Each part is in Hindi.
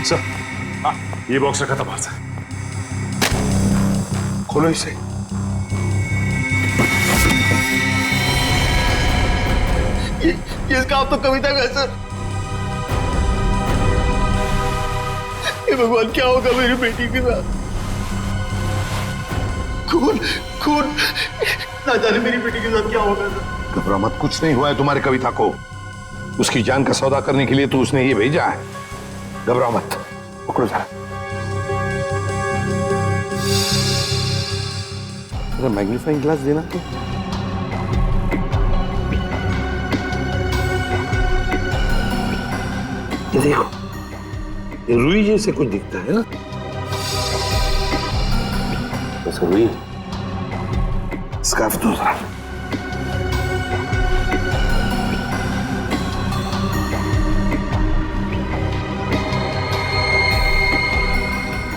सर, हाँ, ये बॉक्स रखा था बाहर से। खोलो इसे। ये इसका आप तो कविता का है सर। ये भगवान क्या होगा मेरी बेटी के साथ? खून खून, ना जाने मेरी बेटी के साथ क्या होगा सर। घबरा मत, कुछ नहीं हुआ है तुम्हारी कविता को। उसकी जान का सौदा करने के लिए तो उसने ये भेजा है। घबरा मत, पकड़ो जरा। मैग्नीफाइंग ग्लास देना तो। ये देखो, ये रुई जैसे कुछ दिखता है ना। बस रुई। स्कार्फ दो जरा।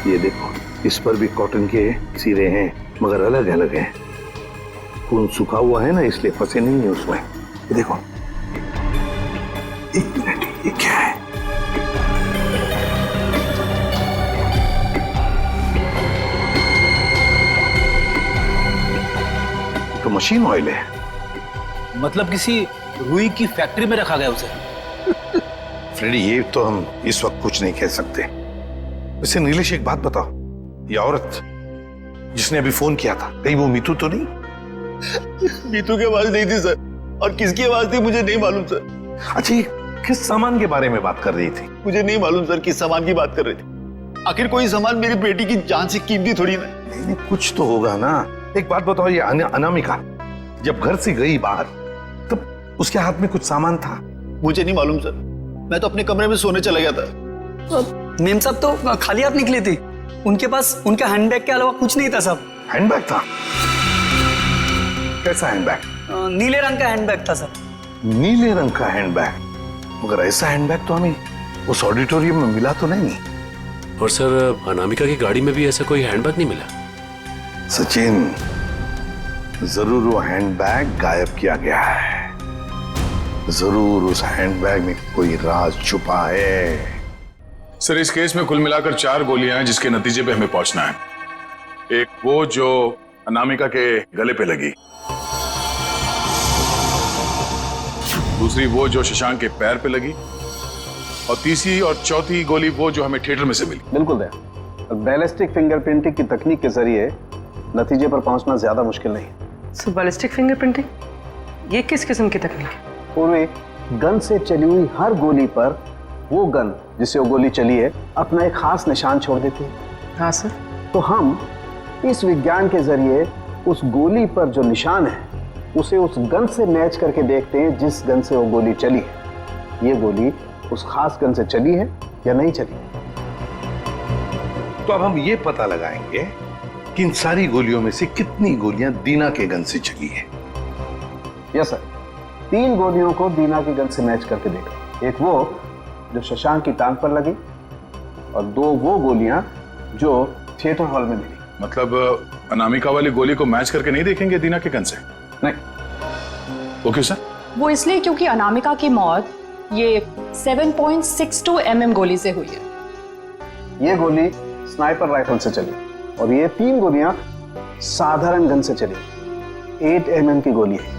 ये देखो, इस पर भी कॉटन के सिरे हैं, मगर अलग अलग हैं। खून सूखा हुआ है ना, इसलिए फंसे नहीं है उसमें। ये देखो। एक मिनट, ये क्या है? तो मशीन ऑयल है। मतलब किसी रुई की फैक्ट्री में रखा गया उसे? फ्रेडी, ये तो हम इस वक्त कुछ नहीं कह सकते। वैसे नीलेश, एक बात बताओ, ये औरत जिसने अभी फोन किया था, कहीं वो मीतू तो नहीं? मीतू की आवाज नहीं थी सर, और किसकी आवाज थी मुझे नहीं मालूम सर। अच्छा, ये किस सामान के बारे में बात कर रही थी? मुझे नहीं मालूम सर किस सामान की बात कर रही थी। आखिर कोई सामान मेरी बेटी की जान से कीमती थोड़ी ना। नहीं, कुछ तो होगा ना। एक बात बताओ, ये अनामिका जब घर से गई बाहर, तब उसके हाथ में कुछ सामान था? मुझे नहीं मालूम सर, मैं तो अपने कमरे में सोने चला गया था। मेम साहब तो खाली हाथ निकली थी। उनके पास उनके हैंडबैग के अलावा कुछ नहीं था साहब। हैंडबैग था? कैसा हैंडबैग? नीले रंग का हैंडबैग था सर। नीले रंग का हैंडबैग? मगर ऐसा हैंडबैग तो हमें उस ऑडिटोरियम में मिला तो नहीं। और सर, अनामिका की गाड़ी में भी ऐसा कोई हैंडबैग नहीं मिला। सचिन, जरूर वो हैंडबैग गायब किया गया है। जरूर उस हैंडबैग में कोई राज छुपा है। सर, इस केस में कुल मिलाकर 4 गोलियां हैं जिसके नतीजे पे हमें पहुंचना है। एक वो जो अनामिका के गले पे लगी, दूसरी वो जो शशांक के पैर पे लगी, और तीसरी और चौथी गोली वो जो हमें थिएटर में से मिली। बिल्कुल दया। बैलिस्टिक फिंगरप्रिंटिंग की तकनीक के जरिए नतीजे पर पहुंचना ज्यादा मुश्किल नहीं है। सो बैलिस्टिक फिंगरप्रिंटिंग, ये किस किस्म की तकनीक है? पूर्वी गन से चली हुई हर गोली पर वो गन जिससे वो गोली चली है अपना एक खास निशान छोड़ देती है। हाँ सर। तो हम इस विज्ञान के जरिए उस गोली पर जो निशान है उसे उस गन से मैच करके देखते हैं जिस गन से वो गोली चली है। ये गोली उस खास गन से चली है या नहीं चली। तो अब हम ये पता लगाएंगे कि इन सारी गोलियों में से कितनी गोलियां दीना के गन से चली है। यस सर, 3 गोलियों को दीना की गन से मैच करके देखा। एक वो जो शशांक की टांग पर लगी, और 2 वो गोलियां जो थिएटर हॉल में मिली। मतलब अनामिका वाली गोली को मैच करके नहीं देखेंगे दीना के गन से? नहीं। वो क्यों सर? वो इसलिए क्योंकि अनामिका की मौत ये 7.62 mm गोली से हुई है। ये गोली स्नाइपर राइफल से चली, और ये 3 गोलियां साधारण गन से चली। 8 mm की गोली है।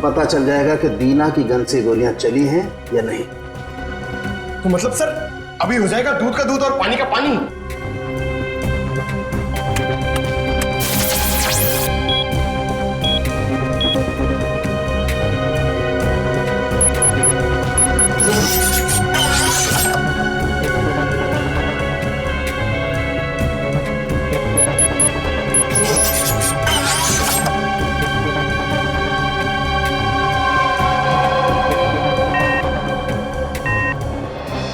पता चल जाएगा कि दीना की गन से गोलियां चली हैं या नहीं। तो मतलब सर, अभी हो जाएगा दूध का दूध और पानी का पानी।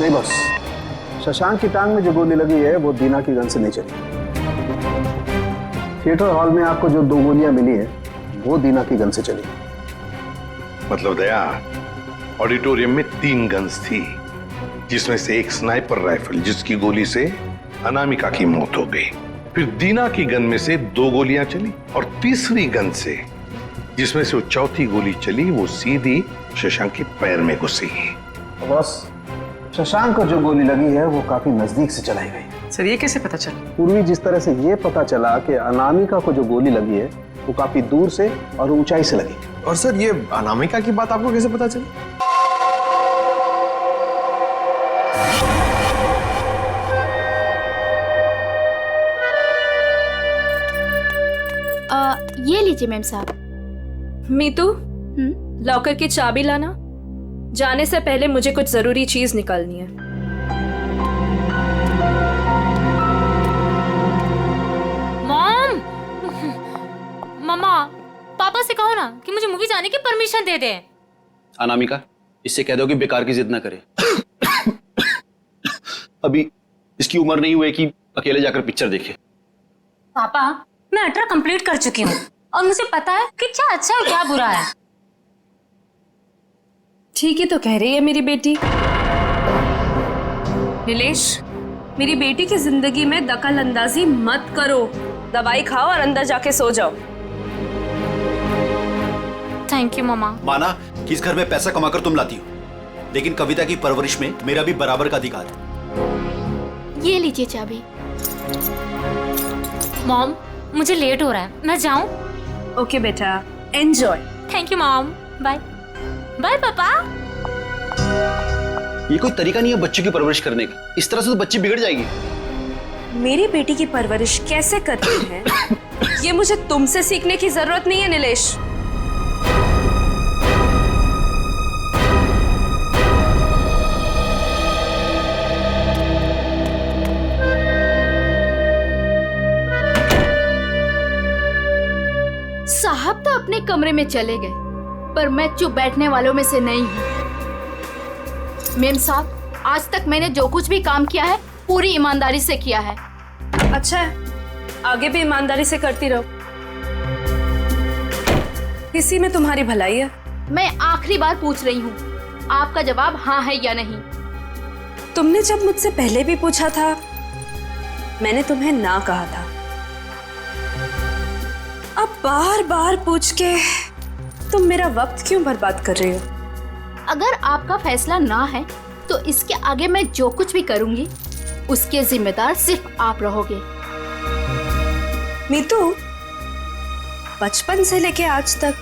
नहीं बॉस, शशांक की टांग में जो गोली लगी है वो दीना की गन से नहीं चली। थिएटर हॉल में आपको जो 2 गोलियां मिली हैं वो दीना की गन से चली। मतलब दया, ऑडिटोरियम में 3 गन्स थी, जिसमें से एक स्नाइपर राइफल जिसकी गोली से अनामिका की मौत हो गई। फिर दीना की गन में से 2 गोलियां चली और तीसरी गन से जिसमें से वो चौथी गोली चली वो सीधी शशांक के पैर में घुसी। बॉस, शशांक को जो गोली लगी है वो काफी नजदीक से चलाई गई। सर ये कैसे पता चला? पूर्वी जिस तरह से ये पता चला कि अनामिका को जो गोली लगी है वो काफी दूर से और ऊंचाई से लगी। और सर ये अनामिका की बात आपको कैसे पता चली? ये लीजिए मैम साहब। मीतू, लॉकर की चाबी लाना। जाने से पहले मुझे कुछ जरूरी चीज निकालनी है। मॉम, मम्मा, पापा से कहो ना कि मुझे मूवी जाने की परमिशन दे दे। अनामिका, इससे कह दो कि बेकार की जिद ना करे। अभी इसकी उम्र नहीं हुई कि अकेले जाकर पिक्चर देखे। पापा, मैं 18 कंप्लीट कर चुकी हूँ और मुझे पता है कि क्या अच्छा है क्या बुरा है। ठीक ही तो कह रही है मेरी बेटी। नीलेश, मेरी बेटी की जिंदगी में दखल अंदाजी मत करो। दवाई खाओ और अंदर जाके सो जाओ। थैंक यू मम्मा। माना कि इस घर में पैसा कमाकर तुम लाती हो, लेकिन कविता की परवरिश में मेरा भी बराबर का अधिकार है। ये लीजिए चाबी। मॉम, मुझे लेट हो रहा है, मैं जाऊं? ओके बेटा, enjoy. Thank you mom, bye. Bye पापा। ये कोई तरीका नहीं है बच्चों की परवरिश करने का। इस तरह से तो बच्ची बिगड़ जाएगी। मेरी बेटी की परवरिश कैसे करते हैं ये मुझे तुमसे सीखने की जरूरत नहीं है नीलेश। साहब तो अपने कमरे में चले गए, पर मैं चुप बैठने वालों में से नहीं हूँ। मेम साहब, आज तक मैंने जो कुछ भी काम किया है पूरी ईमानदारी से किया है। अच्छा है, आगे भी ईमानदारी से करती रहो। इसी में तुम्हारी भलाई है। मैं आखिरी बार पूछ रही हूँ, आपका जवाब हाँ है या नहीं? तुमने जब मुझसे पहले भी पूछा था, मैंने तुम्हें ना कहा था। अब बार बार पूछ के तुम मेरा वक्त क्यों बर्बाद कर रही हो? अगर आपका फैसला ना है तो इसके आगे मैं जो कुछ भी करूंगी उसके जिम्मेदार सिर्फ आप रहोगे। मीतू, बचपन से लेके आज तक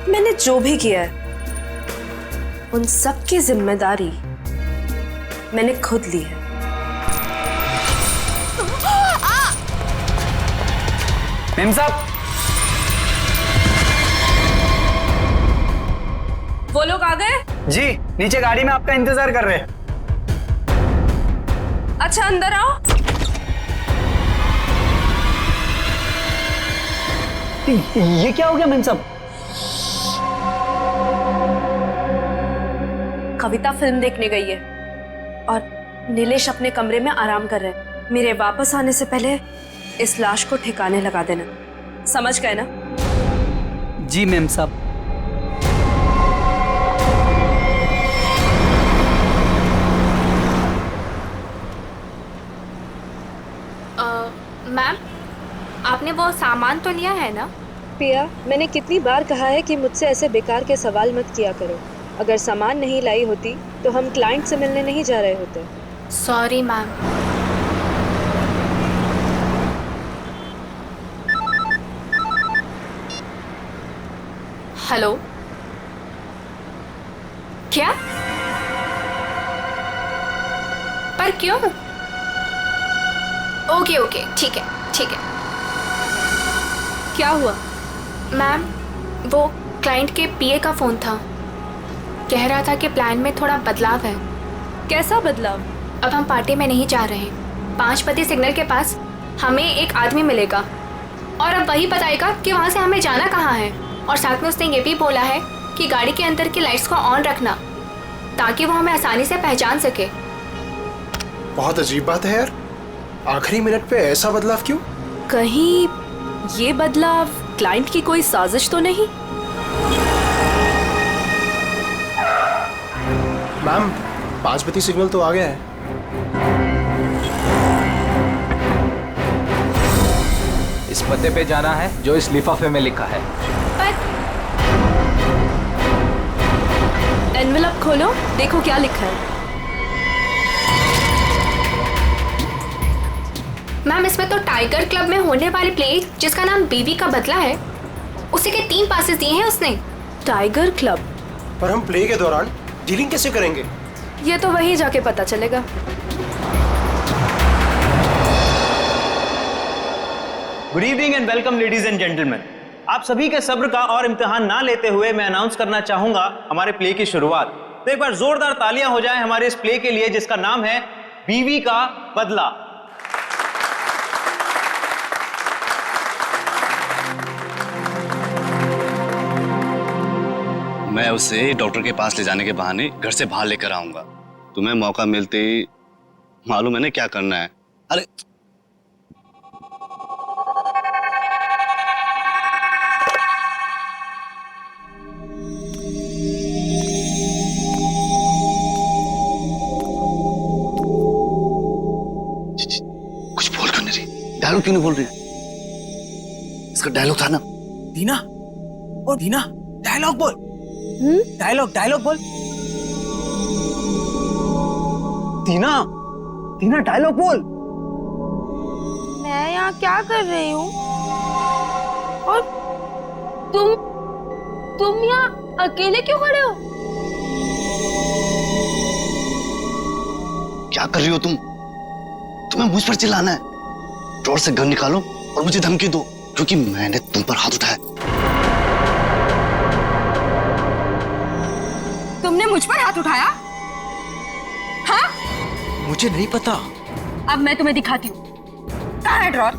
मैंने जो भी किया है उन सब की जिम्मेदारी मैंने खुद ली है। मेम साहब, वो लोग आ गए? जी, नीचे गाड़ी में आपका इंतजार कर रहे हैं। अच्छा, अंदर आओ। ये क्या हो गया मेम साहब? कविता फिल्म देखने गई है और नीलेश अपने कमरे में आराम कर रहे हैं। मेरे वापस आने से पहले इस लाश को ठिकाने लगा देना, समझ गए ना? जी मेम साहब। मैम, आपने वो सामान तो लिया है ना? पिया, मैंने कितनी बार कहा है कि मुझसे ऐसे बेकार के सवाल मत किया करो। अगर सामान नहीं लाई होती तो हम क्लाइंट से मिलने नहीं जा रहे होते। Sorry ma'am. हेलो, क्या? पर क्यों? ओके ओके, ठीक है ठीक है। क्या हुआ? मैम, वो क्लाइंट के पीए का फोन था। कह रहा था कि प्लान में थोड़ा बदलाव है। कैसा बदलाव? अब हम पार्टी में नहीं जा रहे। 5 बजे सिग्नल के पास हमें एक आदमी मिलेगा और अब वही बताएगा कि वहाँ से हमें जाना कहाँ है। और साथ में उसने ये भी बोला है कि गाड़ी के अंदर की लाइट्स को ऑन रखना। ताकि वो हमें आसानी से पहचान सके। बहुत अजीब बात है यार, आखिरी मिनट पे ऐसा बदलाव क्यों? कहीं ये बदलाव क्लाइंट की कोई साजिश तो नहीं? मैम 5 बत्ती सिग्नल तो आ गया है। इस पते पे जाना है जो इस लिफाफे में लिखा है। एनवेलप खोलो, देखो क्या लिखा है। मैम इसमें तो टाइगर क्लब में होने वाली प्ले जिसका नाम बीवी का बदला है, उसी के 3 पासेस दिए हैं उसने। Tiger club? पर हम प्ले के दौरान डीलिंग कैसे करेंगे? ये तो वहीं जाके पता चलेगा। Good evening and welcome ladies and gentleman. आप सभी के सब्र का और इम्तिहान ना लेते हुए मैं अनाउंस करना चाहूंगा हमारे प्ले की शुरुआत। तो एक बार जोरदार तालियां हो जाएं हमारे इस प्ले के लिए जिसका नाम है बीवी का बदला। मैं उसे डॉक्टर के पास ले जाने के बहाने घर से बाहर लेकर आऊंगा। तुम्हें मौका मिलते ही मालूम है ना क्या करना है। अरे कुछ बोल क्यों नहीं रही? डायलॉग क्यों नहीं बोल रही? इसका डायलॉग था ना। दीना, ओ दीना, डायलॉग बोल। डायलॉग बोल। दीना डायलॉग बोल। मैं यहाँ क्या कर रही हूँ और तुम यहाँ अकेले क्यों खड़े हो? क्या कर रही हो तुम? तुम्हें मुझ पर चिल्लाना है? ड्रॉर से गन निकालो और मुझे धमकी दो क्योंकि मैंने तुम पर हाथ उठाया। तुमने मुझ पर हाथ उठाया? हाँ? मुझे नहीं पता। अब मैं तुम्हें दिखाती हूँ। कहाँ है ड्रॉर?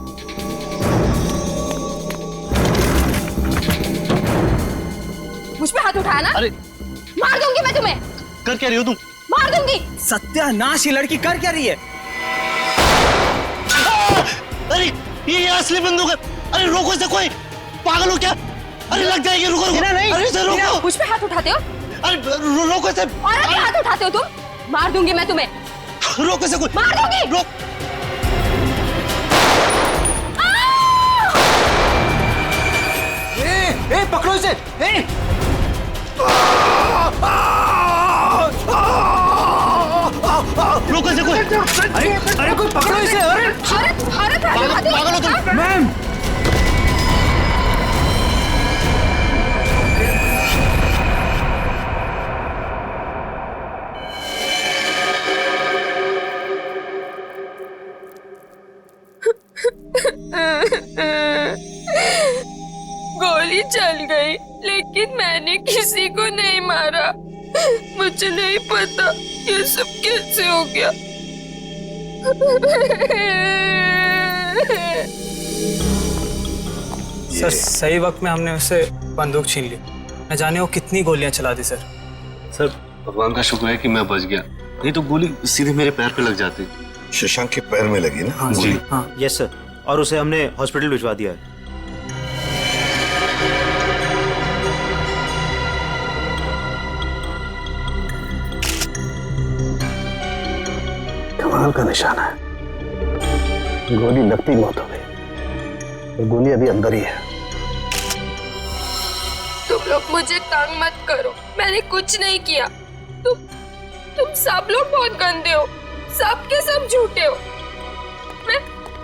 मुझ पे हाथ उठाया ना? अरे मार दूंगी मैं तुम्हें। कर क्या रही हो तुम? मार दूंगी। सत्यानाश, ये लड़की कर क्या रही है? अरे ये असली बंदूक है। अरे रोको इसे, कोई पागल हो क्या? अरे लग जाएगी, रुको रुको। नहीं, अरे इसे रोको। मुझ पे हाथ उठाते हो? अरे रोको इसे। और अभी हाथ उठाते हो तुम? मार दूंगी मैं तुम्हें। रोको इसे, कोई मार दूंगी। रोक। ए पकड़ो इसे। रोको इसे कोई। अरे कोई पकड़ो इसे। अरे पागल हो तुम? मैम गोली चल गई लेकिन मैंने किसी को नहीं मारा। मुझे नहीं पता ये सब कैसे हो गया। सर सही वक्त में हमने उससे बंदूक छीन ली। न जाने वो कितनी गोलियां चला दी सर। सर भगवान का शुक्र है कि मैं बच गया, नहीं तो गोली सीधे मेरे पैर पे लग जाती। शशांक के पैर में लगी ना? हाँ जी हाँ। यस सर, और उसे हमने हॉस्पिटल भिजवा दिया है। कमाल का निशाना है। गोली लगती मौत हो गई और गोली अभी अंदर ही है। तुम लोग मुझे तंग मत करो, मैंने कुछ नहीं किया। तुम सब लोग बहुत गंदे हो, सब के सब झूठे हो। मैं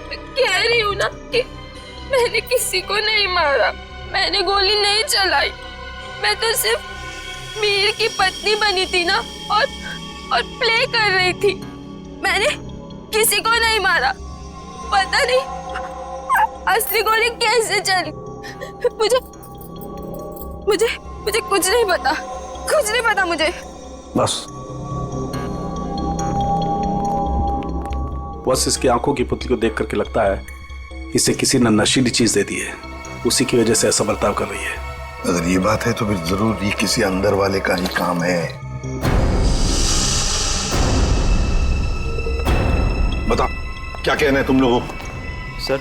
कह रही हूँ ना कि मैंने किसी को नहीं मारा, मैंने गोली नहीं चलाई। मैं तो सिर्फ मीर की पत्नी बनी थी ना और प्ले कर रही थी। मैंने किसी को नहीं मारा। पता नहीं असली गोली कैसे चली। मुझे कुछ नहीं पता, कुछ नहीं पता मुझे। बस इसकी आंखों की पुतली को देख करके लगता है इसे किसी ने नशीली चीज दे दी है, उसी की वजह से ऐसा बर्ताव कर रही है। अगर ये बात है तो फिर जरूर ये किसी अंदर वाले का ही काम है। बताओ क्या कहना है तुम लोगों को? सर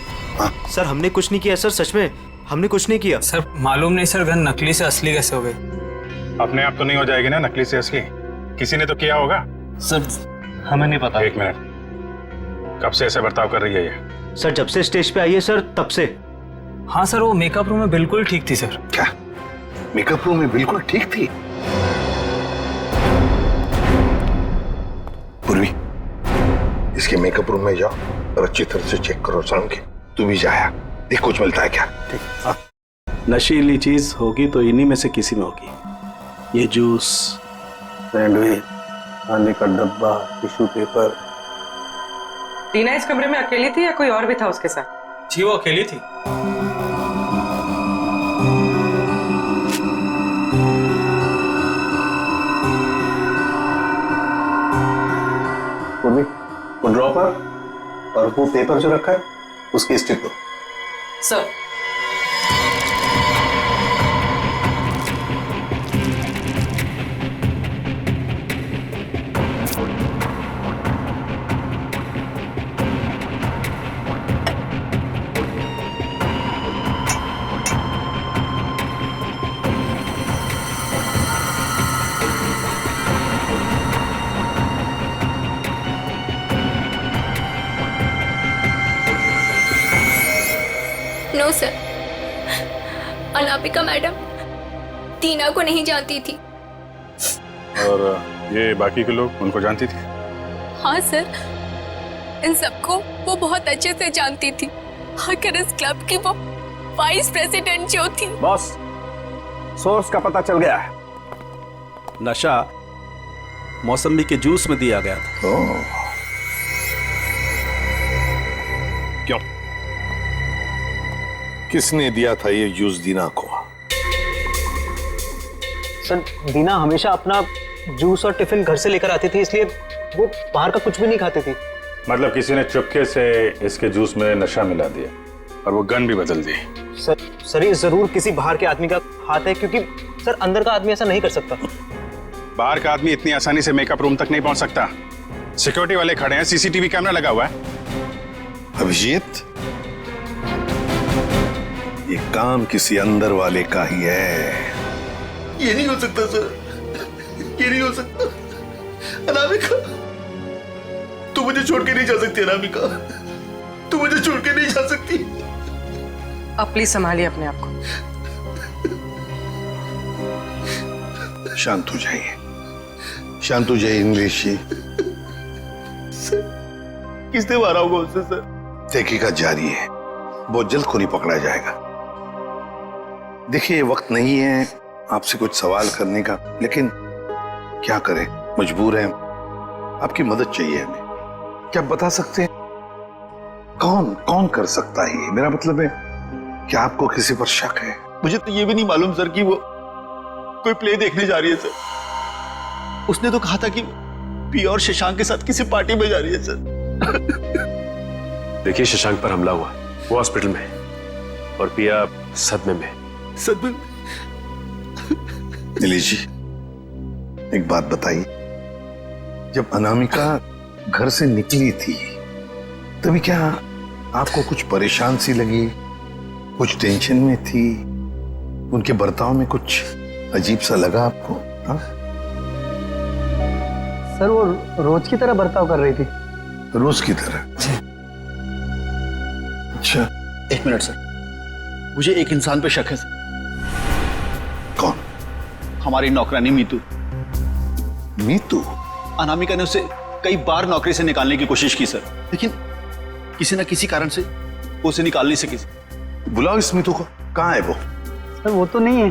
सर हमने कुछ नहीं किया सर, सच में हमने कुछ नहीं किया। सर मालूम नहीं सर, गन नकली से असली कैसे हो गई? अपने आप तो नहीं हो जाएगी ना नकली से असली, किसी ने तो किया होगा। सर हमें नहीं पता। एक मिनट, कब से ऐसे बर्ताव कर रही है ये? सर जब से स्टेज पे आई है सर तब से। हाँ सर, वो मेकअप रूम में बिल्कुल ठीक थी सर। क्या मेकअप रूम में बिल्कुल ठीक थी? पूर्वी, इसके मेकअप रूम में जाओ और अच्छी तरह से चेक करो। शाम के तू भी जाया, देख कुछ मिलता है क्या। ठीक। नशीली चीज होगी तो इन्हीं में से किसी में होगी। ये जूस, सैंडविच, खाने का डब्बा, टिश्यू पेपर। टीना इस कमरे में अकेली थी या कोई और भी था उसके साथ? जी वो अकेली थी। पूर्वी, वो ड्रॉपर और वो पेपर जो रखा है उसकी स्ट्रिप दो। Sir no sir, Anamika madam Tina को नहीं जानती थी। और ये बाकी के लोग उनको जानती थी? हाँ सर, इन सबको वो बहुत अच्छे से जानती थी। आखिर इस क्लब की वो वाइस प्रेसिडेंट जो थी। बॉस, सोर्स का पता चल गया है। नशा मौसमी के जूस में दिया गया था। क्यों? किसने दिया था ये जूस दीना को? सर दीना हमेशा अपना जूस और टिफिन घर से लेकर आती थी, इसलिए वो बाहर का कुछ भी नहीं खाती थी। मतलब किसी ने चुपके से इसके जूस में नशा मिला दिया और वो गन भी बदल दी। सर ये जरूर किसी बाहर के आदमी का हाथ है, क्योंकि सर अंदर का आदमी ऐसा नहीं कर सकता। बाहर का आदमी इतनी आसानी से मेकअप रूम तक नहीं पहुंच सकता। सिक्योरिटी वाले खड़े हैं, सीसीटीवी कैमरा लगा हुआ है। अभिजीत, ये काम किसी अंदर वाले का ही है। ये नहीं हो सकता सर, ये नहीं हो सकता। अनामिका, तू मुझे छोड़ के नहीं जा सकती। अनामिका, तू मुझे छोड़ के नहीं जा सकती। अब प्लीज संभालिए अपने आप को। शांत हो जाइए, शांत हो जाइए इंग्लिश जी। किसने मारा होगा उससे सर? तहकीकात जारी है, बहुत जल्द खूनी पकड़ा जाएगा। देखिए ये वक्त नहीं है आपसे कुछ सवाल करने का, लेकिन क्या करें, मजबूर हैं। आपकी मदद चाहिए हमें। क्या बता सकते हैं कौन कौन कर सकता है ये? मेरा मतलब है क्या आपको किसी पर शक है? मुझे तो ये भी नहीं मालूम सर कि वो कोई प्ले देखने जा रही है सर। उसने तो कहा था कि पिया और शशांक के साथ किसी पार्टी में जा रही है सर। देखिए शशांक पर हमला हुआ, वो हॉस्पिटल में है और पिया सदमे में। सदमे? नीलेश जी, एक बात बताइए, जब अनामिका घर से निकली थी तभी क्या आपको कुछ परेशान सी लगी, कुछ टेंशन में थी? उनके बर्ताव में कुछ अजीब सा लगा आपको? हाँ? सर वो रोज की तरह बर्ताव कर रही थी। रोज की तरह? अच्छा। एक मिनट सर, मुझे एक इंसान पे शक है सर। कौन? हमारी नौकरानी मीतू। मीतू? अनामिका ने उसे कई बार नौकरी से निकालने की कोशिश की सर, लेकिन किसी न किसी कारण से वो उसे निकाल नहीं सकी। बुलाओ इस मीतू को। कहाँ है वो? सर वो तो नहीं है,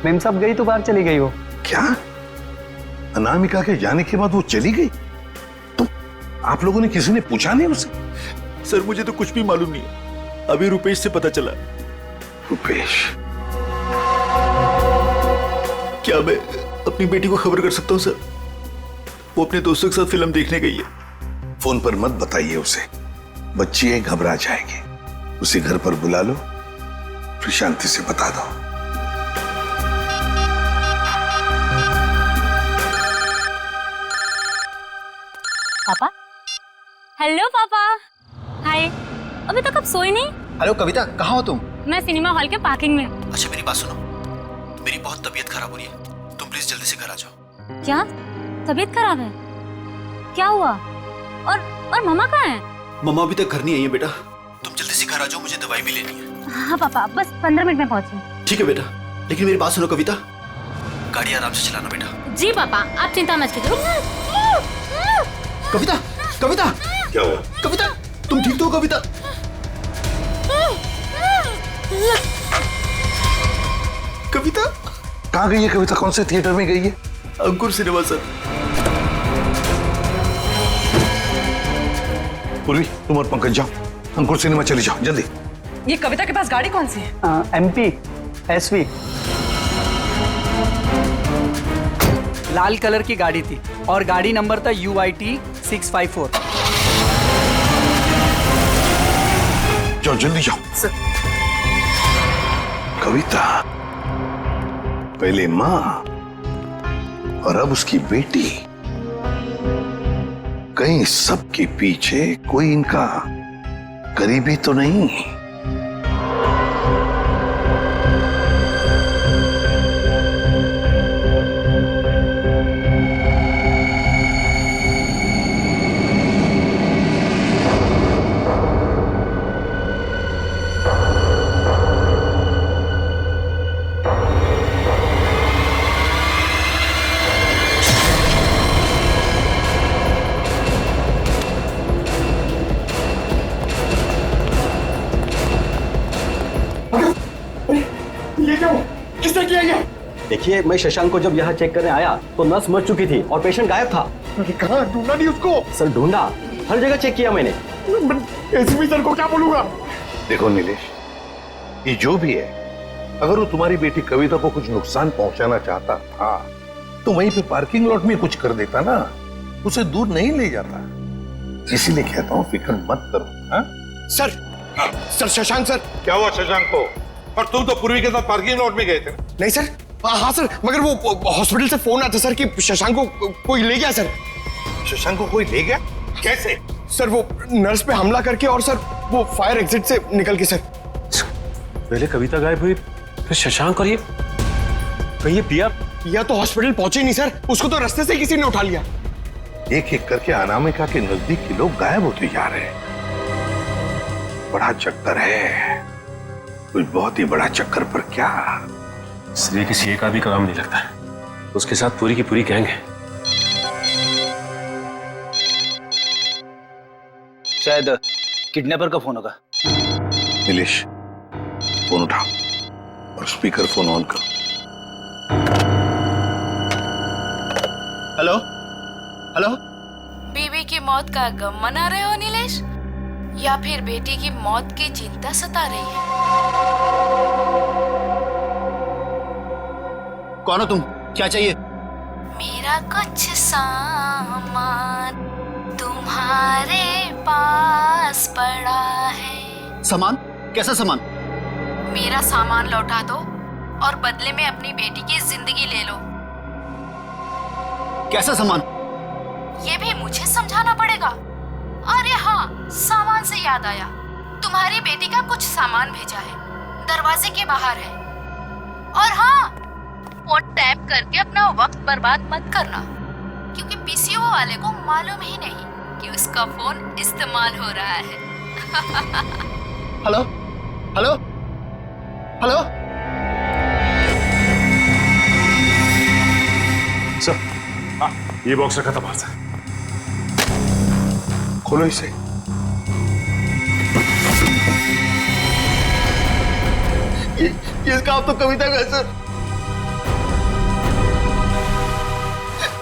मेम साहब गई तो बाहर चली गई वो। क्या? अनामिका के जाने के बाद वो चली गई? तो आप लोगों ने किसी ने पूछा नहीं उसे? सर मुझे तो कुछ भी मालूम नहीं है, अभी रुपेश से पता चला। रुपेश? क्या मैं अपनी बेटी को खबर कर सकता हूँ सर? वो अपने दोस्तों के साथ फिल्म देखने गई है। फोन पर मत बताइए उसे, बच्ची है, घबरा जाएगी। उसे घर पर बुला लो, फिर शांति से बता दो। पापा? हेलो पापा। हाय। अभी तक आप सोए नहीं? हेलो कविता, कहाँ हो तुम? मैं सिनेमा हॉल के पार्किंग में। अच्छा मेरी बात सुनो, मेरी बहुत तबीयत खराब हो रही है, तुम प्लीज जल्दी से घर आ जाओ। क्या तबीयत खराब है? क्या हुआ? और मम्मा कहाँ है? मम्मा अभी तक घर नहीं आई है बेटा, तुम जल्दी से घर आ जाओ, मुझे दवाई भी लेनी है। हाँ पापा, बस 15 मिनट में पहुंची। ठीक है बेटा, लेकिन मेरी बात सुनो कविता, गाड़ी आराम से चलाना बेटा। जी पापा, आप चिंता मत कीजिए। कविता, कविता क्या हुआ? कविता तुम ठीक तो हो कविता? कविता कहाँ गई है कविता? कौन से थिएटर में गई है? अंकुर सिनेमा सर। पूर्वी तुम और पंकज जाओ, अंकुर सिनेमा चले जाओ जल्दी। ये कविता के पास गाड़ी कौन सी है? MP SV लाल कलर की गाड़ी थी और गाड़ी नंबर था UIT 654। जाओ जल्दी जाओ। कविता पहले माँ और अब उसकी बेटी, कहीं सबके पीछे कोई इनका करीबी तो नहीं? देखिए, मैं शशांक को जब यहाँ चेक करने आया तो नर्स मर चुकी थी और पेशेंट गायब था। कहाँ ढूंढा नहीं उसको? सर ढूंढा, हर जगह चेक किया मैंने। एसपी सर को क्या बोलूंगा? देखो नीलेश, ये जो भी है, अगर वो तुम्हारी बेटी कविता को कुछ नुकसान पहुंचाना चाहता था तो वहीं पे पार्किंग लॉट में कुछ कर देता ना, उसे दूर नहीं ले जाता। इसीलिए कहता हूँ फिक्र मत करो। हाँ? Sir Shashank sir. क्या हुआ शशांक को? और तुम तो पूर्वी के साथ पार्किंग लॉट में गए थे। नहीं सर। हाँ सर, मगर वो हॉस्पिटल से फोन आता सर कि शशांक को कोई ले गया सर। शशांक को कोई ले गया? कैसे? सर वो नर्स पे हमला करके और सर वो फायर एग्जिट से निकल के सर। पहले कविता गायब हुई, फिर शशांक, और ये कहीं पिया तो हॉस्पिटल पहुंचे नहीं सर, उसको तो रास्ते से किसी ने उठा लिया। एक एक करके अनामिका के नजदीक के लोग गायब होते जा रहे हैं। बड़ा चक्कर है, कुछ बहुत ही बड़ा चक्कर। पर क्या इसलिए किसी एक आदमी का काम नहीं लगता है, उसके साथ पूरी की पूरी गैंग है। शायद किडनैपर का फोन होगा। नीलेश फोन उठाओ और स्पीकर फोन ऑन करो। Hello hello. बीवी की मौत का गम मना रहे हो नीलेश, या फिर बेटी की मौत की चिंता सता रही है? कौन हो तुम? क्या चाहिए? मेरा कुछ सामान तुम्हारे पास पड़ा है। सामान? कैसा सामान? मेरा सामान लौटा दो और बदले में अपनी बेटी की जिंदगी ले लो। कैसा सामान? ये भी मुझे समझाना पड़ेगा? अरे हाँ, सामान से याद आया, तुम्हारी बेटी का कुछ सामान भेजा है, दरवाजे के बाहर है। और हाँ, फोन टैप करके अपना वक्त बर्बाद मत करना, क्योंकि पीसीओ वाले को मालूम ही नहीं कि उसका फोन इस्तेमाल हो रहा है। Hello hello hello. सर, हाँ, ये बॉक्स रखा था बाहर से। खोलो इसे। ये काम तो कविता का है सर।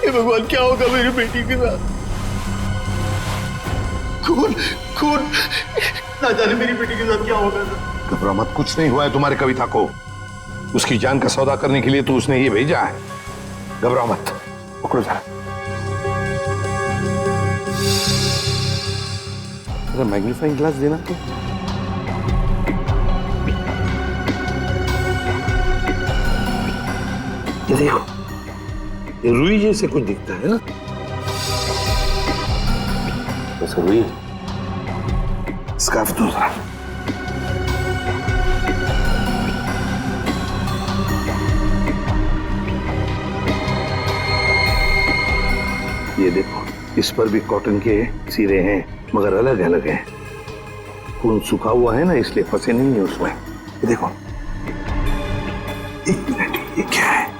हे भगवान, क्या होगा मेरी बेटी के साथ? खून खून, ना जाने मेरी बेटी के साथ क्या होगा सर। घबरा मत, कुछ नहीं हुआ है तुम्हारी कविता को। उसकी जान का सौदा करने के लिए तो उसने ये भेजा है। घबरा मत, पकड़ो जरा। अरे मैग्नीफाइंग ग्लास देना तो। ये देखो, ये रुई जैसे कुछ दिखता है ना? वैसे रुई स्कार्फ दूसरा। ये देखो, इस पर भी कॉटन के सिरे हैं मगर अलग अलग हैं। खून सूखा हुआ है ना, इसलिए फंसे नहीं है उसमें। ये देखो, एक मिनट, ये क्या है?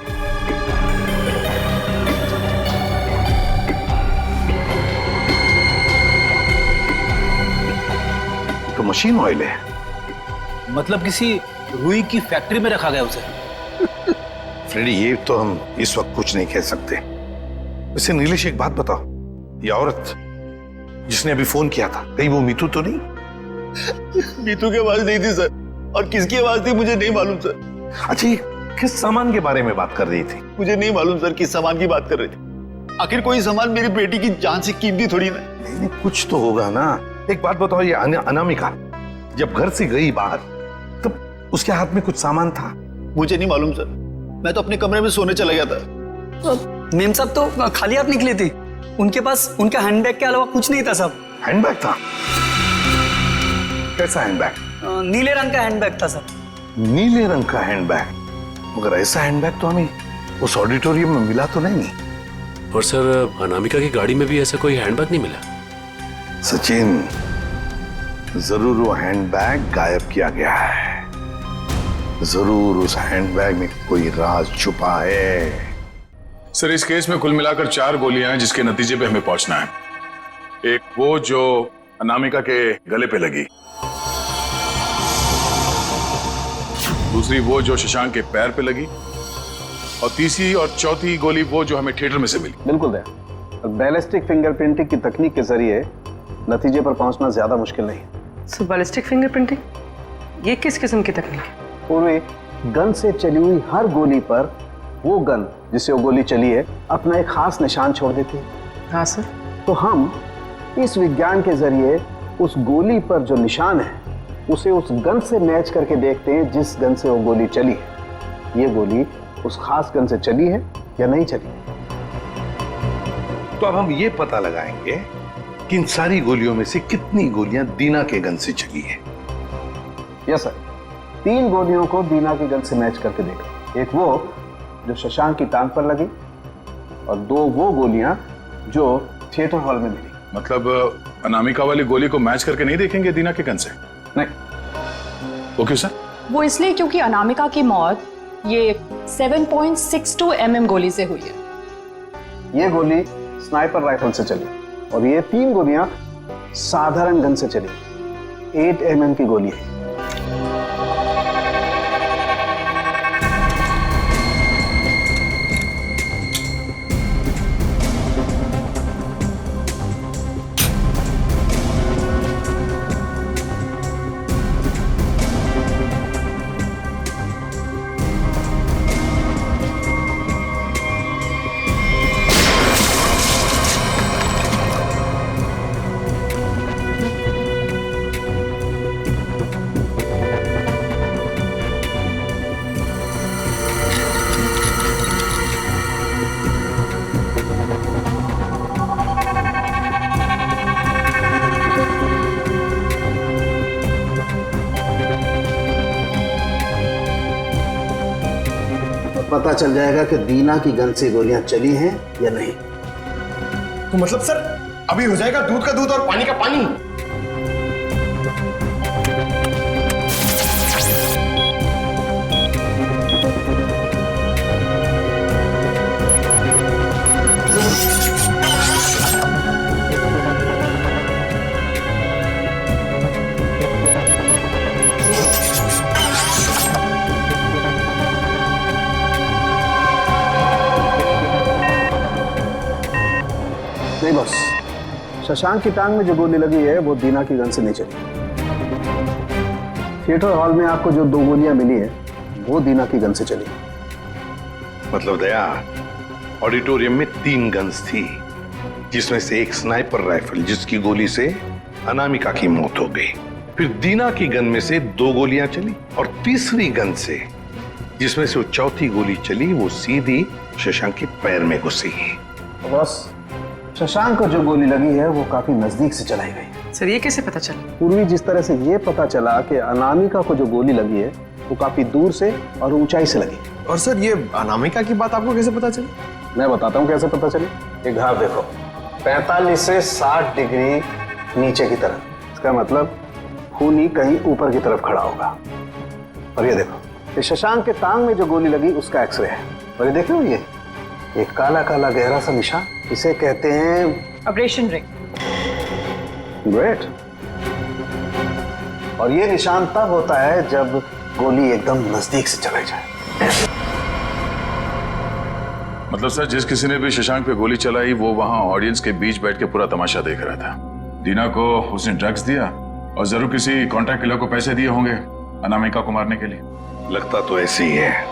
तो मशीन ऑयल है। मतलब किसी रुई की फैक्ट्री में रखा गया उसे। फ्रेडी, ये तो हम इस वक्त कुछ नहीं कह सकते। वैसे नीलेश, एक बात बताओ, ये औरत जिसने अभी फोन किया था, कहीं वो मीतू तो नहीं? मीतू की आवाज नहीं थी सर, और किसकी आवाज थी मुझे नहीं मालूम सर। अच्छा, ये किस सामान के बारे में बात कर रही थी? मुझे नहीं मालूम सर किस सामान की बात कर रही थी। आखिर कोई सामान मेरी बेटी की जान से कीमती थोड़ी ना। नहीं, कुछ तो होगा ना। एक बात बताओ, ये अनामिका जब घर से गई बाहर, तब उसके हाथ में कुछ सामान था? मुझे नहीं मालूम सर, मैं तो अपने कमरे में सोने चला गया था। मेम साहब तो खाली हाथ निकली थी, उनके पास उनका हैंडबैग के अलावा कुछ नहीं था साहब। हैंडबैग था? कैसा हैंडबैग? नीले रंग का हैंडबैग था सर। नीले रंग का हैंडबैग? मगर ऐसा हैंडबैग तो हमें उस ऑडिटोरियम में मिला तो नहीं। और सर, अनामिका की गाड़ी में भी ऐसा कोई हैंडबैग नहीं मिला। सचिन, जरूर वो हैंडबैग गायब किया गया है। जरूर उस हैंडबैग में कोई राज छुपा है। सर, इस केस में कुल मिलाकर 4 गोलियां हैं जिसके नतीजे पे हमें पहुंचना है। एक वो जो अनामिका के गले पे लगी, दूसरी वो जो शशांक के पैर पे लगी, और तीसरी और चौथी गोली वो जो हमें थिएटर में से मिली। बिल्कुल दया, बैलिस्टिक फिंगरप्रिंटिंग की तकनीक के जरिए नतीजे पर पहुंचना ज्यादा मुश्किल नहीं है। सो बैलिस्टिक फिंगरप्रिंटिंग, ये किस किस्म की तकनीक है? पूरे गन से चली हुई हर गोली पर वो गन जिससे वो गोली चली है अपना एक खास निशान छोड़ देती है। हाँ सर। तो हम इस विज्ञान के जरिए उस गोली पर जो निशान है उसे उस गन से मैच करके देखते हैं जिस गन से वो गोली चली है। ये गोली उस खास गन से चली है या नहीं चली। तो अब हम ये पता लगाएंगे कि इन सारी गोलियों में से कितनी गोलियां दीना के गन से चली है। यस सर, 3 गोलियों को दीना की गन से मैच करके देखा। एक वो जो शशांक की टांग पर लगी, और 2 वो गोलियां जो थिएटर हॉल में मिली। मतलब अनामिका वाली गोली को मैच करके नहीं देखेंगे दीना के गन से? नहीं। वो क्यों सर? वो इसलिए क्योंकि अनामिका की मौत ये 7.62 mm गोली से हुई है। ये गोली स्नाइपर राइफल से चली, और ये 3 गोलियां साधारण गन से चली। 8 mm की गोली है। पता चल जाएगा कि दीना की गन से गोलियां चली हैं या नहीं। तो मतलब सर, अभी हो जाएगा दूध का दूध और पानी का पानी। नहीं बॉस, शशांक की टांग में जो गोली लगी है वो दीना की गन से नहीं चली। थिएटर हॉल में आपको जो 2 गोलियां मिली है वो दीना की गन से चली। मतलब दया, ऑडिटोरियम में 3 गन्स थी, जिसमें से एक स्नाइपर राइफल जिसकी गोली से अनामिका की मौत हो गई। फिर दीना की गन में से 2 गोलियां चली, और तीसरी गन से जिसमें से वो चौथी गोली चली वो सीधी शशांक के पैर में घुसी। बॉस, शशांक को जो गोली लगी है वो काफी नजदीक से चलाई गई। सर ये कैसे पता चला? पूर्वी, जिस तरह से ये पता चला कि अनामिका को जो गोली लगी है वो काफी दूर से और ऊंचाई से लगी। और सर ये अनामिका की बात आपको कैसे पता चली? मैं बताता हूँ कैसे पता चली। ये घाव देखो, 45 से 60 डिग्री नीचे की तरफ, इसका मतलब खूनी कहीं ऊपर की तरफ खड़ा होगा। और ये देखो, ये शशांक के टांग में जो गोली लगी उसका एक्सरे है। और ये देखो, ये काला काला गहरा सा निशान, इसे कहते हैं ऑपरेशन रिंग। ग्रेट। और ये निशान तब होता है जब गोली एकदम नजदीक से चलाई जाए। मतलब सर, जिस किसी ने भी शशांक पे गोली चलाई वो वहां ऑडियंस के बीच बैठ के पूरा तमाशा देख रहा था। दीना को उसने ड्रग्स दिया और जरूर किसी कॉन्ट्रैक्ट किलर को पैसे दिए होंगे अनामिका को मारने के लिए। लगता तो ऐसे ही है।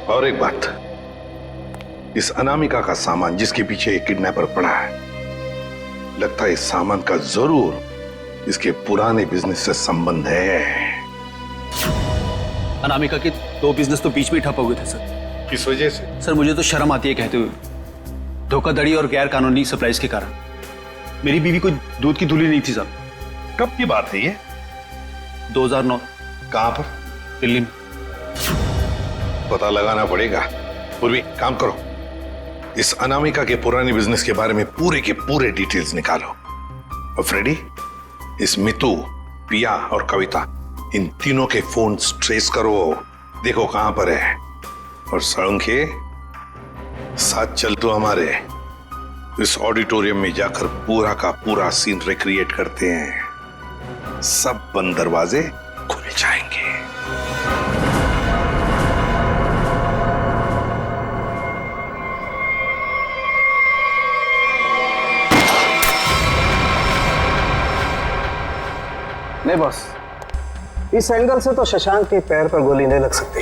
और एक बात, इस अनामिका का सामान जिसके पीछे एक किडनैपर पड़ा है, लगता है इस सामान का जरूर इसके पुराने बिजनेस से संबंध है। अनामिका के 2 बिजनेस तो बीच में ठप हो गए थे सर। किस वजह से? सर मुझे तो शर्म आती है कहते हुए, धोखाधड़ी और गैर कानूनी सप्लाईज के कारण। मेरी बीवी कोई दूध की धुली नहीं थी साहब। कब की बात है ये? 2009। कहां पर? दिल्ली में। पता लगाना पड़ेगा। पूर्वी, काम करो, इस अनामिका के पुराने बिजनेस के बारे में पूरे के पूरे डिटेल्स निकालो। और फ्रेडी, इस मितू, पिया और कविता, इन तीनों के फोन ट्रेस करो, देखो कहां पर है। और सड़ंखे, साथ चल तो हमारे इस ऑडिटोरियम में जाकर पूरा का पूरा सीन रिक्रिएट करते हैं। सब बंद दरवाजे खुल जाएंगे। नहीं बॉस, इस एंगल से तो शशांक के पैर पर गोली नहीं लग सकती।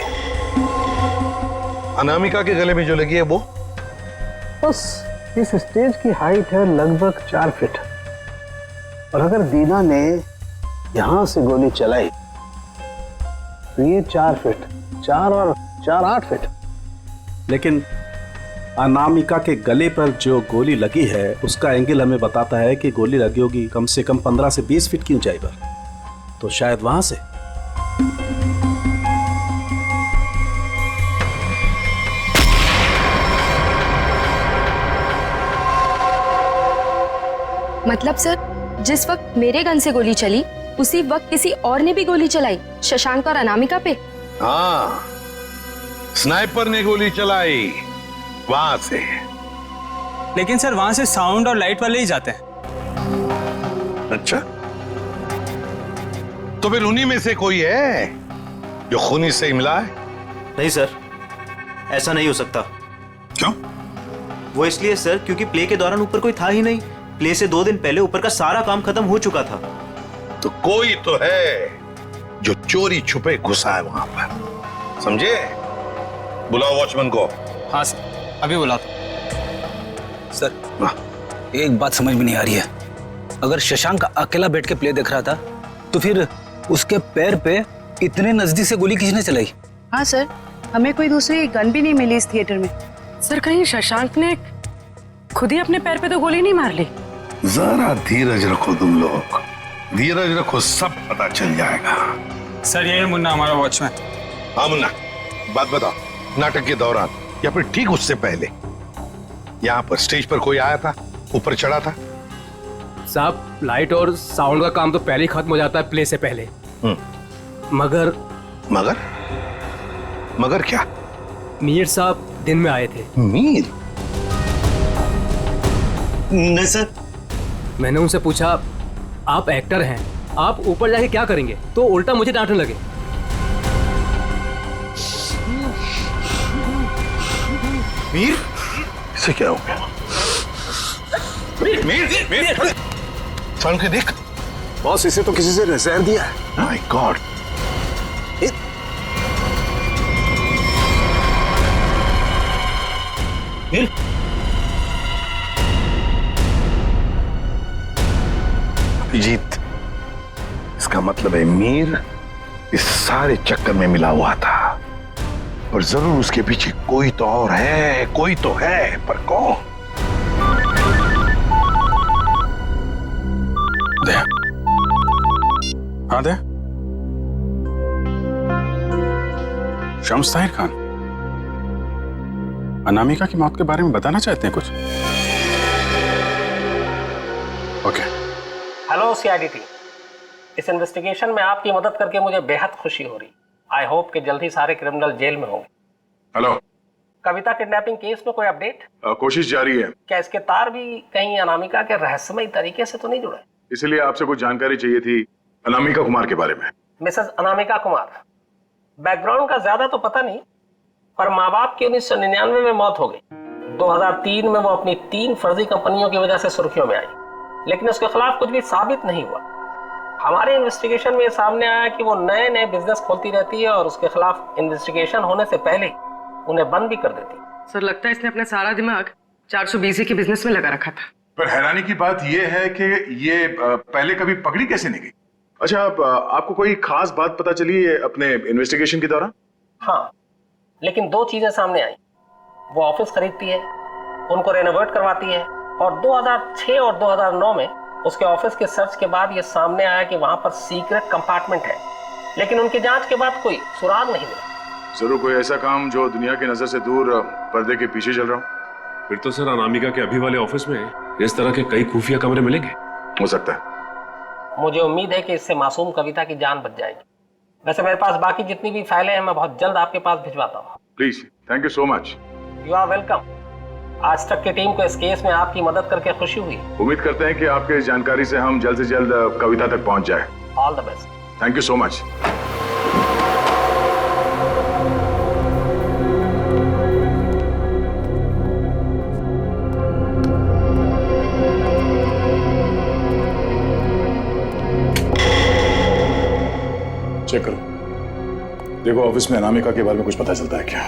अनामिका के गले में जो लगी है वो? बस इस स्टेज की हाइट है लगभग 4 फीट। और अगर दीना ने यहां से गोली चलाई तो ये 4 फीट, 4 और 4 8 फीट। लेकिन अनामिका के गले पर जो गोली लगी है उसका एंगल हमें बताता है कि गोली लगी होगी कम से कम 15 से 20 फीट की ऊंचाई पर। तो शायद वहां से। मतलब सर, जिस वक्त मेरे गन से गोली चली उसी वक्त किसी और ने भी गोली चलाई शशांक और अनामिका पे? हाँ, स्नाइपर ने गोली चलाई वहां से। लेकिन सर वहां से साउंड और लाइट वाले ही जाते हैं। अच्छा, तो फिर उन्हीं में से कोई है जो खूनी से मिला है? नहीं सर, ऐसा नहीं हो सकता। क्यों? वो इसलिए सर क्योंकि प्ले के दौरान ऊपर कोई था ही नहीं। प्ले से 2 दिन पहले ऊपर का सारा काम खत्म हो चुका था। तो कोई तो है जो चोरी छुपे घुसा है वहां पर, समझे? बुलाओ वॉचमैन को। हाँ सर, अभी बुलाता। सर एक बात समझ में नहीं आ रही है, अगर शशांक अकेला बैठ के प्ले देख रहा था तो फिर उसके पैर पे इतने नजदीक से गोली किसने चलाई? हाँ सर, हमें कोई दूसरी गन भी नहीं मिली इस थिएटर में। सर कहीं शशांक ने खुद ही अपने पैर पे तो गोली नहीं मार ली? जरा धीरज रखो तुम लोग, धीरज रखो, सब पता चल जाएगा। सर ये मुन्ना हमारा वॉचमैन। हाँ मुन्ना, बात बताओ, नाटक के दौरान या फिर ठीक उससे पहले यहाँ पर स्टेज पर कोई आया था, ऊपर चढ़ा था? साहब लाइट और साउंड का काम तो पहले ही खत्म हो जाता है प्ले से पहले। मगर मगर मगर क्या? मीर साहब दिन में आए थे। मीर? नहीं सर। मैंने उनसे पूछा, आप एक्टर हैं, आप ऊपर जाके क्या करेंगे? तो उल्टा मुझे डांटने लगे। मीर? इसे क्या हो गया? मीर मीर मीर साउंड के देख। बॉस, इसे तो किसी से जहर दिया है। My God. अभिजीत, इसका मतलब है मीर इस सारे चक्कर में मिला हुआ था, और जरूर उसके पीछे कोई तो और है, कोई तो है, पर कौन? दया, हाँ दया, शम्स ताहिर खान अनामिका की मौत के बारे में बताना चाहते हैं कुछ? ओके। हेलो सीआईडी टीम, इस इन्वेस्टिगेशन में आपकी मदद करके मुझे बेहद खुशी हो रही। आई होप कि जल्द ही सारे क्रिमिनल जेल में होंगे। हेलो, कविता किडनैपिंग केस में कोई अपडेट? कोशिश जारी है। क्या इसके तार भी कहीं अनामिका के रहस्यमय तरीके से तो नहीं जुड़े? इसलिए आपसे कुछ जानकारी चाहिए थी अनामिका कुमार के बारे में। मिसेस अनामिका कुमार, बैकग्राउंड का ज्यादा तो पता नहीं, पर माँ बाप की 1999 में मौत हो गई। 2003 में वो अपनी 3 फर्जी कंपनियों की वजह से सुर्खियों में आई, लेकिन उसके खिलाफ कुछ भी साबित नहीं हुआ। हमारे इन्वेस्टिगेशन में सामने आया कि वो नए नए बिजनेस खोलती रहती है और उसके खिलाफ इन्वेस्टिगेशन होने से पहले उन्हें बंद भी कर देती। सर, लगता है इसने अपना सारा दिमाग 420 के बिजनेस में लगा रखा था। पर हैरानी की बात यह है कि ये पहले कभी पकड़ी कैसे नहीं गई? अच्छा, आपको कोई खास बात पता चली है अपने इन्वेस्टिगेशन के दौरान? हाँ, लेकिन 2 चीजें सामने आई। वो ऑफिस खरीदती है, उनको रेनोवेट करवाती है, और 2006 और 2009 में उसके ऑफिस के सर्च के बाद ये सामने आया कि वहां पर सीक्रेट कंपार्टमेंट है, लेकिन उनकी जांच के बाद कोई सुराग नहीं मिला। जरूर कोई ऐसा काम जो दुनिया की नजर से दूर पर्दे के पीछे चल रहा हो। फिर तो सर अनामिका के अभी वाले ऑफिस में इस तरह के कई खुफिया कमरे मिलेंगे। हो सकता है। मुझे उम्मीद है कि इससे मासूम कविता की जान बच जाएगी। वैसे मेरे पास बाकी जितनी भी फाइलें हैं मैं बहुत जल्द आपके पास भिजवाता हूँ। Please, thank you so much. You are welcome. आज तक की टीम को इस केस में आपकी मदद करके खुशी हुई। उम्मीद करते हैं कि आपके जानकारी से हम जल्द से जल्द कविता तक पहुंच जाए। All the best. Thank you so much. Check करो, देखो ऑफिस में अनामिका के बारे में कुछ पता चलता है क्या?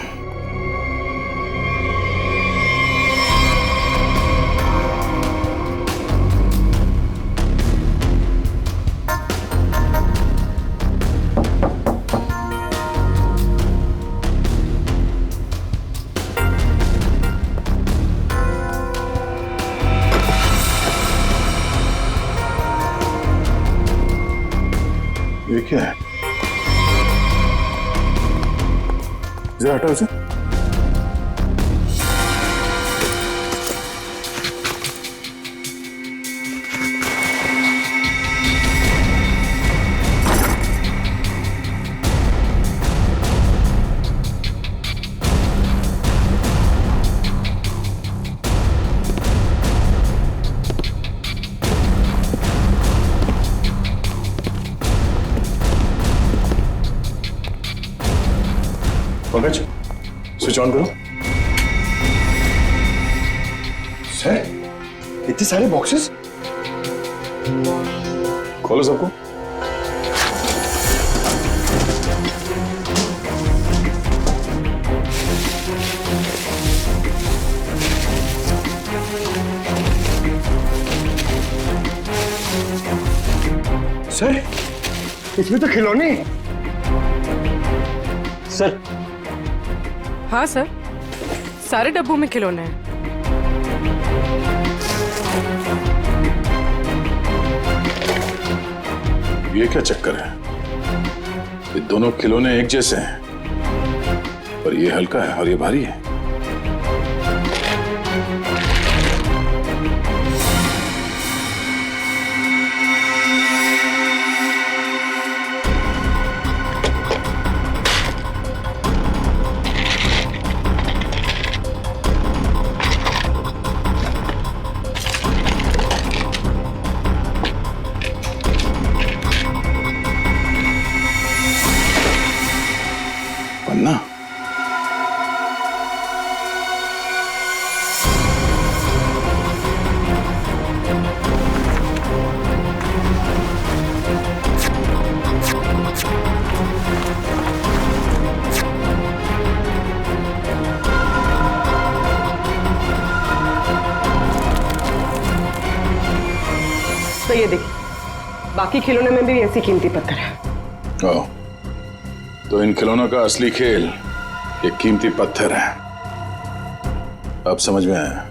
ये क्या है? जरा हटाओ इसे। पंकज, स्विच ऑन करो। सर, इतने सारे बॉक्सेस? खोलो सबको। सर, इसमें तो खिलौने। सर। हाँ सर, सारे डब्बों में खिलौने हैं। ये क्या चक्कर है? ये दोनों खिलौने एक जैसे हैं, पर ये हल्का है और ये भारी है। पन्ना? तो ये देखिए, बाकी खिलौने में भी ऐसी कीमती पत्थर है। ओह, तो इन खिलौनों का असली खेल ये कीमती पत्थर है। अब समझ में आया।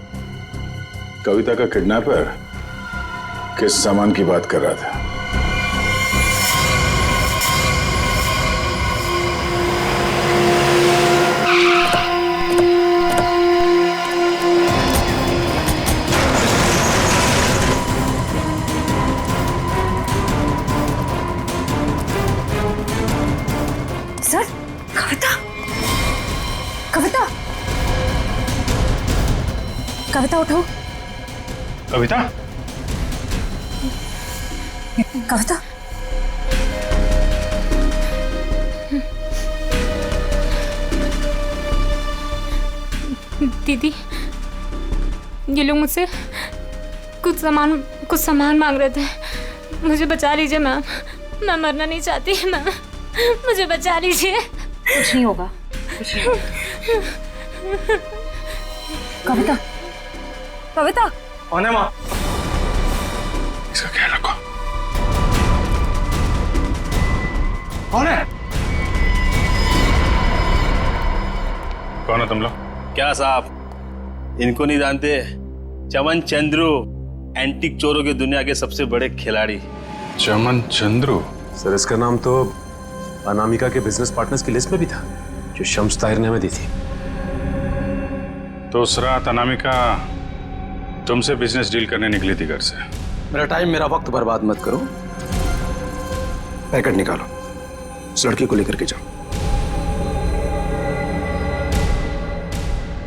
कविता का किडनैपर किस सामान की बात कर रहा था? सर, कविता, कविता, कविता उठो। कविता? कविता, दीदी, ये लोग मुझसे कुछ सामान मांग रहे थे। मुझे बचा लीजिए मैम, मैं मरना नहीं चाहती मैम, मुझे बचा लीजिए। कुछ नहीं होगा, कुछ नहीं होगा। कविता, कविता, कौन है माँ? इसका ख्याल रखो। कौन है? कौन हो तुम लोग? क्या साहब, इनको नहीं जानते? चमन चंद्रू, एंटीक चोरों की दुनिया के सबसे बड़े खिलाड़ी। चमन चंद्रू? सर इसका नाम तो अनामिका के बिजनेस पार्टनर्स की लिस्ट में भी था, जो शम्स ताहिर ने हमें दी थी। तो उस रात अनामिका तुमसे बिजनेस डील करने निकली थी घर से? मेरा टाइम, मेरा वक्त बर्बाद मत करो। पैकेट निकालो, उस लड़की को लेकर के जाओ।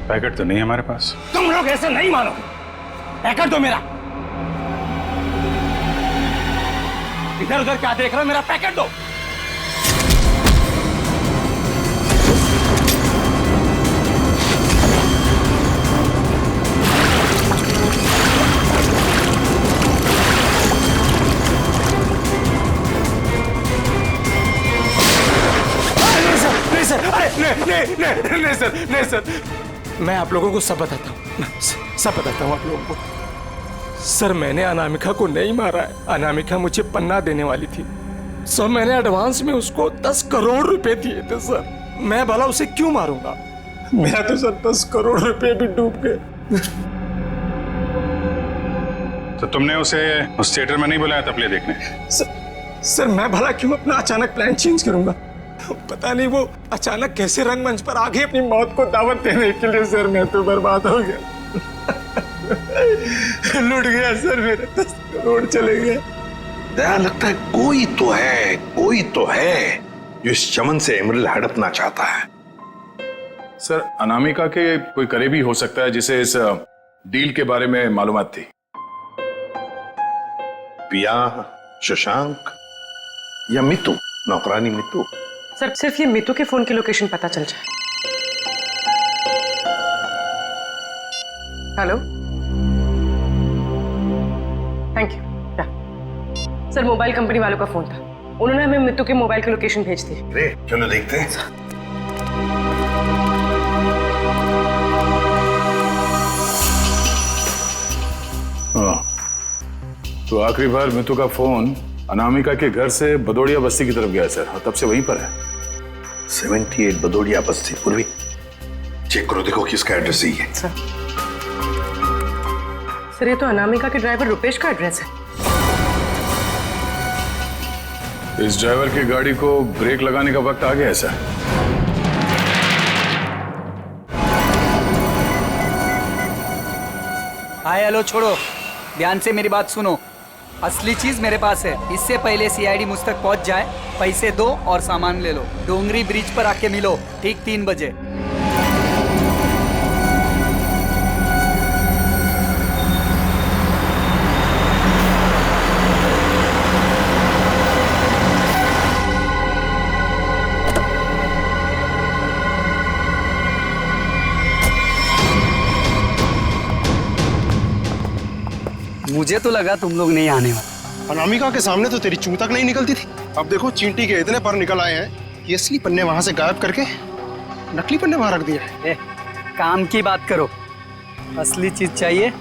पैकेट तो नहीं है हमारे पास। तुम लोग ऐसे नहीं मानोगे। पैकेट दो मेरा। इधर उधर क्या देख रहे हो? मेरा पैकेट दो। नहीं सर, नहीं सर, मैं आप लोगों को सब बताता हूँ, सब बताता हूँ आप लोगों को। सर, मैंने अनामिका को नहीं मारा है। अनामिका मुझे पन्ना देने वाली थी सर। मैंने एडवांस में उसको 10 करोड़ रुपए दिए थे सर। मैं भला उसे क्यों मारूंगा? मेरा तो सर 10 करोड़ रुपए भी डूब गए। तो तुमने उसे उस थिएटर में नहीं बुलाया था प्ले देखने? सर मैं भला क्यों अपना अचानक प्लान चेंज करूंगा? पता नहीं वो अचानक कैसे रंगमंच पर आ गई अपनी मौत को दावत देने के लिए। सर मैं तो बर्बाद हो गया। लूट गया सर, मेरे 10 करोड़ चले गए। दया, लगता है कोई तो है जो इस चमन से एमरल्ड हड़पना चाहता है। सर, अनामिका के कोई करीबी हो सकता है जिसे इस डील के बारे में मालूमात थी। पिया, शशांक या मितू, नौकरानी मितू? सर, सिर्फ ये मितू के फोन की लोकेशन पता चल जाए। Hello, thank you. Sir, mobile company वालों का फोन था, उन्होंने हमें मितू के मोबाइल की लोकेशन भेज दी। अरे चलो देखते हैं। हाँ, तो आखिरी बार मितू का फोन अनामिका के घर से बदौड़िया बस्ती की तरफ गया सर, और तब से वहीं पर है। 78 बदौड़िया बस्ती। पूर्वी चेक करो, देखो किसका एड्रेस यही है। सर, ये तो अनामिका के ड्राइवर रुपेश का एड्रेस है। इस ड्राइवर की गाड़ी को ब्रेक लगाने का वक्त आ गया है सर। हाय हेलो छोड़ो, ध्यान से मेरी बात सुनो। असली चीज मेरे पास है। इससे पहले सीआईडी मुझ तक पहुंच जाए, पैसे दो और सामान ले लो। डोंगरी ब्रिज पर आके मिलो ठीक 3 बजे। मुझे तो लगा तुम लोग नहीं आने वाले। अनामिका के सामने तो तेरी चूं तक नहीं निकलती थी। अब देखो चींटी के इतने पर निकल आए हैं कि असली पन्ने वहां से गायब करके नकली पन्ने वहां रख दिए। काम की बात करो, असली चीज चाहिए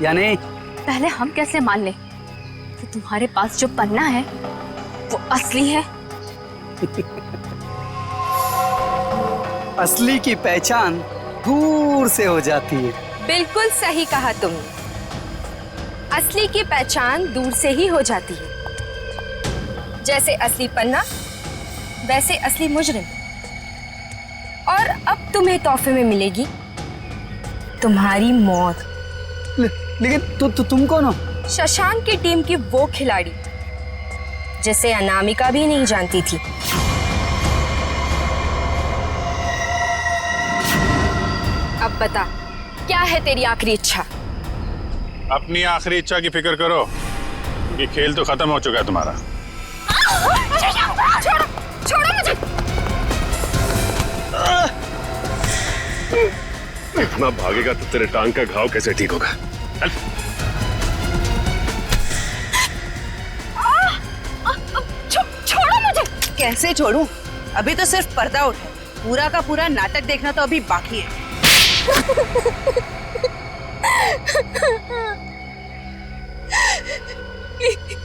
या नहीं? पहले हम कैसे मान लें कि तुम्हारे पास जो पन्ना है वो असली है? असली की पहचान दूर से हो जाती है। बिल्कुल सही कहा तुमने। असली की पहचान दूर से ही हो जाती है। जैसे असली पन्ना वैसे असली मुजरिम। और अब तुम्हें तोहफे में मिलेगी तुम्हारी मौत। लेकिन तुम कौन हो? शशांक की टीम की वो खिलाड़ी जिसे अनामिका भी नहीं जानती थी। अब बता, क्या है तेरी आखिरी इच्छा? अपनी आखिरी इच्छा की फिक्र करो, क्योंकि खेल तो खत्म हो चुका है तुम्हारा। छोड़ो, छोड़ो मुझे। इतना भागेगा तो तेरे टांग का घाव कैसे ठीक होगा? चल। छोड़ो मुझे। कैसे छोड़ूं? अभी तो सिर्फ पर्दा उठा है, पूरा का पूरा नाटक देखना तो अभी बाकी है।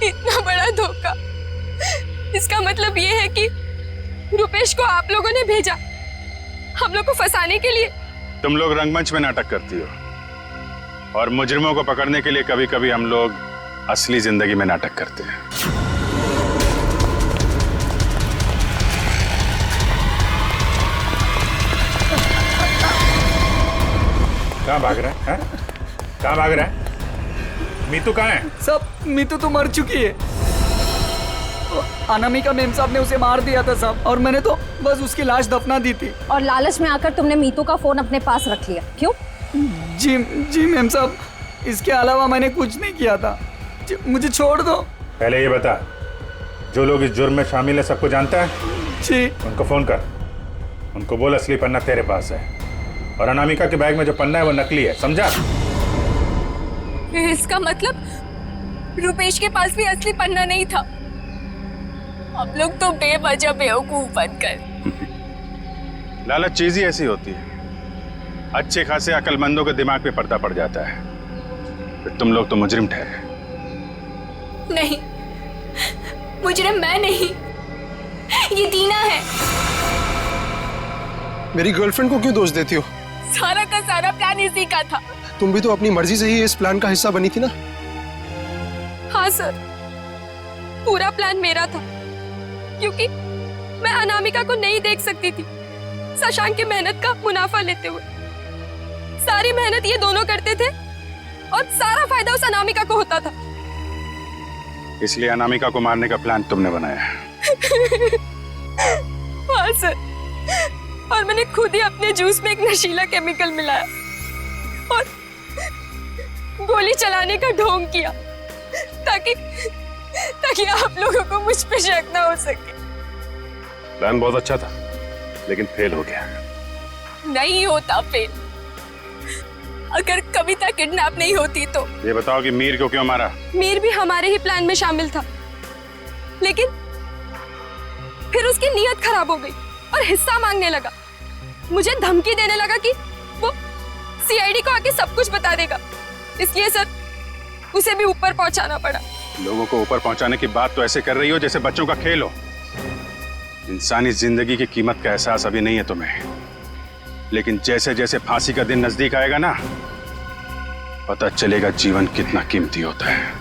इतना बड़ा धोखा। इसका मतलब ये है कि रुपेश को आप लोगों ने भेजा हम लोग को फंसाने के लिए। तुम लोग रंगमंच में नाटक करती हो और मुजरिमों को पकड़ने के लिए कभी कभी हम लोग असली जिंदगी में नाटक करते हैं। कहाँ भाग रहा है? कहाँ भाग रहा है? मीतू कहाँ है? सब मीतू तो मर चुकी है। अनामिका मेम साहब ने उसे मार दिया था साहब, और मैंने तो बस उसकी लाश दफना दी थी। और लालच में आकर तुमने मीतू का फोन अपने पास रख लिया, क्यों? जी मेम साहब, इसके अलावा मैंने कुछ नहीं किया था। मुझे छोड़ दो। पहले ये बता, जो लोग इस जुर्म में शामिल है सबको जानता है? जी। उनको फोन कर, उनको बोल असली पन्ना तेरे पास है और अनामिका के बैग में जो पन्ना है वो नकली है, समझा? इसका मतलब रुपेश के पास भी असली पन्ना नहीं था। हम लोग तो बेवजह बेवकूफ बनकर। लालच चीज ही ऐसी होती है, अच्छे खासे अकलमंदों के दिमाग पे पर्दा पड़ जाता है, फिर तुम लोग तो मुजरिम ठहरे। नहीं, मुजरिम मैं नहीं, ये दीना है। मेरी गर्लफ्रेंड को क्यों दोष देती हो? सारा का सारा प्लान इसी का था। तुम भी तो अपनी मर्जी से ही इस प्लान का हिस्सा बनी थी ना? हाँ सर, पूरा प्लान मेरा था, क्योंकि मैं अनामिका को नहीं देख सकती थी शशांक की मेहनत का मुनाफा लेते हुए। सारी मेहनत ये दोनों करते थे और सारा फायदा उस अनामिका को होता था। इसलिए अनामिका को मारने का प्लान तुमने बनाया। हाँ सर, और मैंने खुद ही अपने जूस में एक नशीला केमिकल मिलाया और गोली चलाने का ढोंग किया ताकि आप लोगों को मुझ पे शक ना हो सके। प्लान बहुत अच्छा था, लेकिन फेल हो गया। नहीं होता फेल। अगर कविता किडनैप नहीं होती तो। ये बताओ कि मीर को क्यों मारा? मीर भी हमारे ही प्लान में शामिल था, लेकिन फिर उसकी नीयत खराब हो गई और हिस्सा मांगने लगा। मुझे धमकी देने लगा कि वो सीआईडी को आके सब कुछ बता देगा। इसलिए सर, उसे भी ऊपर पहुंचाना पड़ा। लोगों को ऊपर पहुंचाने की बात तो ऐसे कर रही हो जैसे बच्चों का खेल हो। इंसानी जिंदगी की कीमत का एहसास अभी नहीं है तुम्हें, लेकिन जैसे जैसे फांसी का दिन नजदीक आएगा ना, पता चलेगा जीवन कितना कीमती होता है।